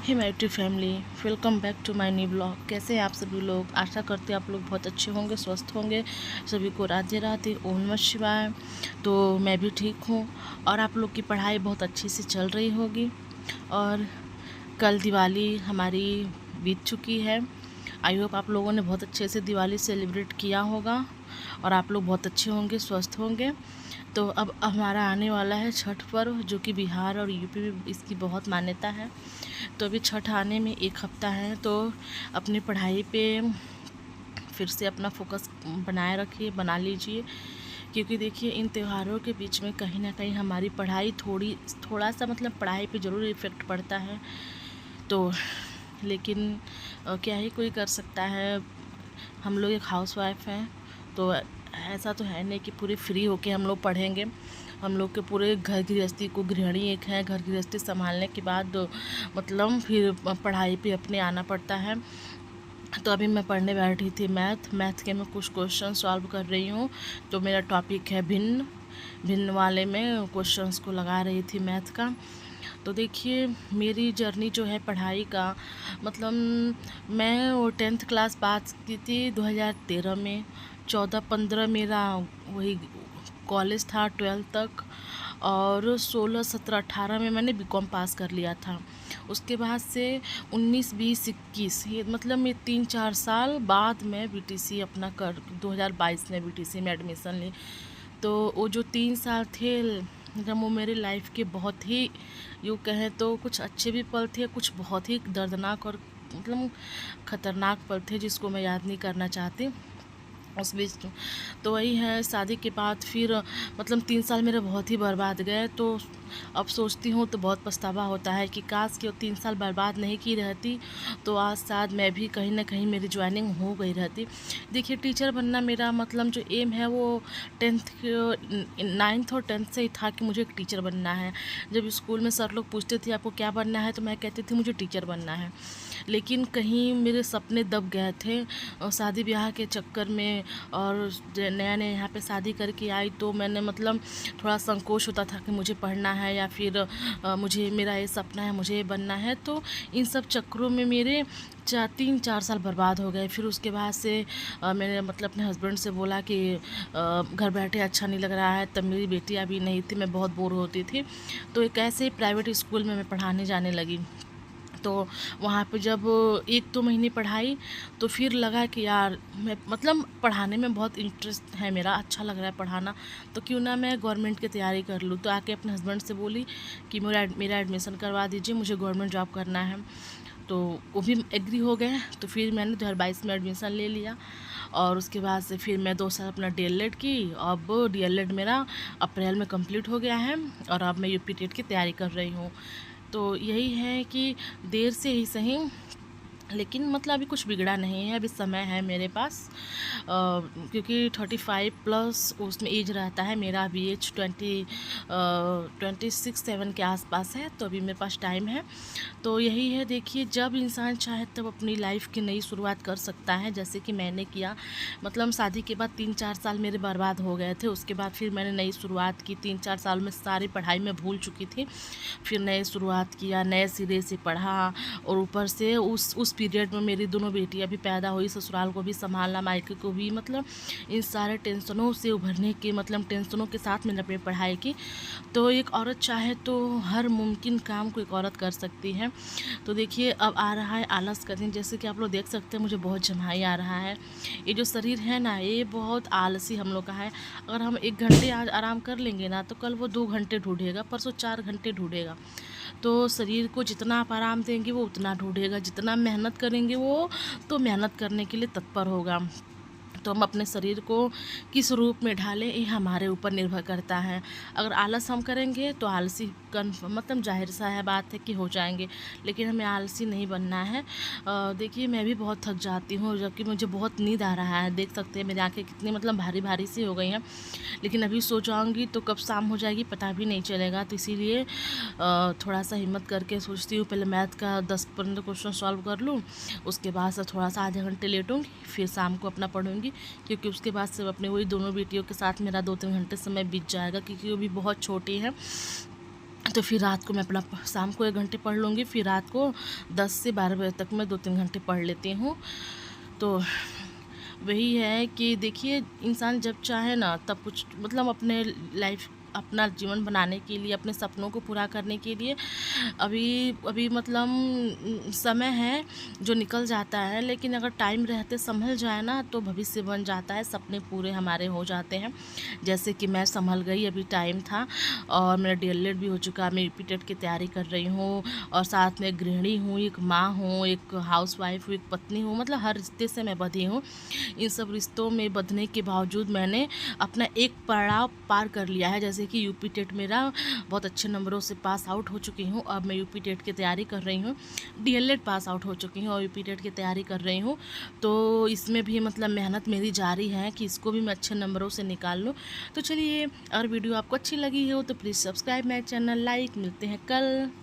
Hey my to family, welcome back to my new blog. कैसे हैं आप सभी लोग? आशा करते हैं आप लोग बहुत अच्छे होंगे, स्वस्थ होंगे। सभी को राधे राधे, ओम नमः शिवाय। तो मैं भी ठीक हूँ और आप लोग की पढ़ाई बहुत अच्छे से चल रही होगी। और कल दिवाली हमारी बीत चुकी है। आई होप आप लोगों ने बहुत अच्छे से दिवाली सेलिब्रेट किया होगा और आप लोग बहुत अच्छे होंगे, स्वस्थ होंगे। तो अब हमारा आने वाला है छठ पर्व, जो कि बिहार और यूपी में इसकी बहुत मान्यता है। तो अभी छठ आने में एक हफ़्ता है, तो अपनी पढ़ाई पे फिर से अपना फोकस बनाए रखिए, बना लीजिए। क्योंकि देखिए इन त्योहारों के बीच में कहीं ना कहीं हमारी पढ़ाई थोड़ा सा मतलब पढ़ाई पे ज़रूर इफ़ेक्ट पड़ता है। तो लेकिन क्या ही कोई कर सकता है। हम लोग एक हाउसवाइफ हैं, तो ऐसा तो है नहीं कि पूरे फ्री होके हम लोग पढ़ेंगे। हम लोग के पूरे घर गृहस्थी को, गृहिणी एक है, घर गृहस्थी संभालने के बाद मतलब फिर पढ़ाई पे अपने आना पड़ता है। तो अभी मैं पढ़ने बैठी थी मैथ के मैं कुछ क्वेश्चन सॉल्व कर रही हूँ। तो मेरा टॉपिक है भिन्न भिन्न वाले में क्वेश्चंस को लगा रही थी मैथ का। तो देखिए मेरी जर्नी जो है पढ़ाई का, मतलब मैं वो 10th क्लास पास की थी 2013 में। 14-15 मेरा वही कॉलेज था 12th तक। और 16 17 18 में मैंने बीकॉम पास कर लिया था। उसके बाद से 19 20 21 ये मतलब मैं 3-4 साल बाद मैं बीटीसी अपना कर 2022 में बीटीसी में एडमिशन ली। तो वो जो 3 साल थे जब वो मेरी लाइफ के बहुत ही, यूँ कहें तो कुछ अच्छे भी पल थे, कुछ बहुत ही दर्दनाक और मतलब ख़तरनाक पल थे जिसको मैं याद नहीं करना चाहती उस बीच। तो वही है, शादी के बाद फिर मतलब 3 साल मेरे बहुत ही बर्बाद गए। तो अब सोचती हूँ तो बहुत पछतावा होता है कि काश कि वो 3 साल बर्बाद नहीं की रहती, तो आज शायद मैं भी कहीं ना कहीं मेरी ज्वाइनिंग हो गई रहती। देखिए टीचर बनना मेरा मतलब जो एम है वो 9th और 10th से ही था कि मुझे एक टीचर बनना है। जब स्कूल में सर लोग पूछते थे आपको क्या बनना है, तो मैं कहती थी मुझे टीचर बनना है। लेकिन कहीं मेरे सपने दब गए थे और शादी ब्याह के चक्कर में। और नया नया यहाँ पे शादी करके आई तो मैंने मतलब थोड़ा संकोच होता था कि मुझे पढ़ना है या फिर मुझे मेरा ये सपना है, मुझे ये बनना है। तो इन सब चक्करों में मेरे 3-4 साल बर्बाद हो गए। फिर उसके बाद से मैंने मतलब अपने हस्बैंड से बोला कि घर बैठे अच्छा नहीं लग रहा है। तब मेरी बेटी अभी नहीं थी, मैं बहुत बोर होती थी। तो एक ऐसे प्राइवेट स्कूल में मैं पढ़ाने जाने लगी। तो वहाँ पे जब 1-2 महीने पढ़ाई तो फिर लगा कि यार मैं मतलब पढ़ाने में बहुत इंटरेस्ट है मेरा, अच्छा लग रहा है पढ़ाना, तो क्यों ना मैं गवर्नमेंट की तैयारी कर लूँ। तो आके अपने हस्बैंड से बोली कि मेरा एडमिशन करवा दीजिए, मुझे गवर्नमेंट जॉब करना है। तो वो भी एग्री हो गए। तो फिर मैंने 2022 में एडमिशन ले लिया। और उसके बाद से फिर मैं 2 साल अपना डीएलएड की। अब डीएलएड मेरा अप्रैल में कंप्लीट हो गया है और अब मैं यूपी टेट की तैयारी कर रही हूँ। तो यही है कि देर से ही सही, लेकिन मतलब अभी कुछ बिगड़ा नहीं है, अभी समय है मेरे पास। क्योंकि 35 प्लस उसमें एज रहता है, मेरा अभी एज 26-7 के आसपास है। तो अभी मेरे पास टाइम है। तो यही है, देखिए जब इंसान चाहे तब अपनी लाइफ की नई शुरुआत कर सकता है, जैसे कि मैंने किया। मतलब शादी के बाद 3-4 साल मेरे बर्बाद हो गए थे। उसके बाद फिर मैंने नई शुरुआत की। 3-4 साल में सारी पढ़ाई में भूल चुकी थी। फिर नए शुरुआत किया, नए सिरे से पढ़ा। और ऊपर से उस पीरियड में मेरी दोनों बेटियां भी पैदा हुई, ससुराल को भी संभालना, मायके को भी, मतलब इन सारे टेंशनों से उभरने के मतलब टेंशनों के साथ मैंने अपनी पढ़ाई की। तो एक औरत चाहे तो हर मुमकिन काम को एक औरत कर सकती है। तो देखिए अब आ रहा है आलस का दिन, जैसे कि आप लोग देख सकते हैं मुझे बहुत जम्हाई आ रहा है। ये जो शरीर है ना, ये बहुत आलसी हम लोग का है। अगर हम 1 घंटे आज आराम कर लेंगे ना, तो कल वो 2 घंटे ढूंढेगा, परसों 4 घंटे ढूंढेगा। तो शरीर को जितना आप आराम देंगे वो उतना ढूंढेगा, जितना मेहनत करेंगे वो तो मेहनत करने के लिए तत्पर होगा। तो हम अपने शरीर को किस रूप में ढालें, ये हमारे ऊपर निर्भर करता है। अगर आलस हम करेंगे तो आलसी मतलब जाहिर सा है बात है कि हो जाएंगे, लेकिन हमें आलसी नहीं बनना है। देखिए मैं भी बहुत थक जाती हूँ, जबकि मुझे बहुत नींद आ रहा है। देख सकते हैं मेरी आंखें कितनी मतलब भारी भारी सी हो गई हैं। लेकिन अभी सो जाऊँगी तो कब शाम हो जाएगी पता भी नहीं चलेगा। तो इसीलिए थोड़ा सा हिम्मत करके सोचती हूँ पहले मैथ का 10-15 क्वेश्चन सॉल्व कर लूँ। उसके बाद से थोड़ा सा आधे घंटे लेटूँगी, फिर शाम को अपना पढ़ूँगी। क्योंकि उसके बाद से अपने वही दोनों बेटियों के साथ मेरा 2-3 घंटे समय बीत जाएगा, क्योंकि वो भी बहुत छोटी हैं। तो फिर रात को मैं अपना शाम को 1 घंटे पढ़ लूँगी, फिर रात को 10 से 12 बजे तक मैं 2-3 घंटे पढ़ लेती हूँ। तो वही है कि देखिए, इंसान जब चाहे ना तब कुछ मतलब अपने लाइफ अपना जीवन बनाने के लिए, अपने सपनों को पूरा करने के लिए अभी अभी मतलब समय है जो निकल जाता है, लेकिन अगर टाइम रहते संभल जाए ना तो भविष्य बन जाता है, सपने पूरे हमारे हो जाते हैं। जैसे कि मैं संभल गई, अभी टाइम था और मेरा डीएलएड भी हो चुका, मैं यूपी टेट की तैयारी कर रही हूँ और साथ में एक गृहिणी हूँ, एक माँ हूँ, एक हाउसवाइफ हूँ, एक पत्नी हूँ, मतलब हर रिश्ते से मैं बंधी हूँ। इन सब रिश्तों में बंधने के बावजूद मैंने अपना एक पड़ाव पार कर लिया है। जैसे कि यूपी टेट मेरा बहुत अच्छे नंबरों से पास आउट हो चुकी हूँ, अब मैं यूपी टेट की तैयारी कर रही हूँ। डीएलएड पास आउट हो चुकी हूँ और यूपी टेट की तैयारी कर रही हूँ। तो इसमें भी मतलब मेहनत मेरी जारी है कि इसको भी मैं अच्छे नंबरों से निकाल लूँ। तो चलिए, अगर वीडियो आपको अच्छी लगी हो तो please subscribe my channel, like. मिलते हैं कल।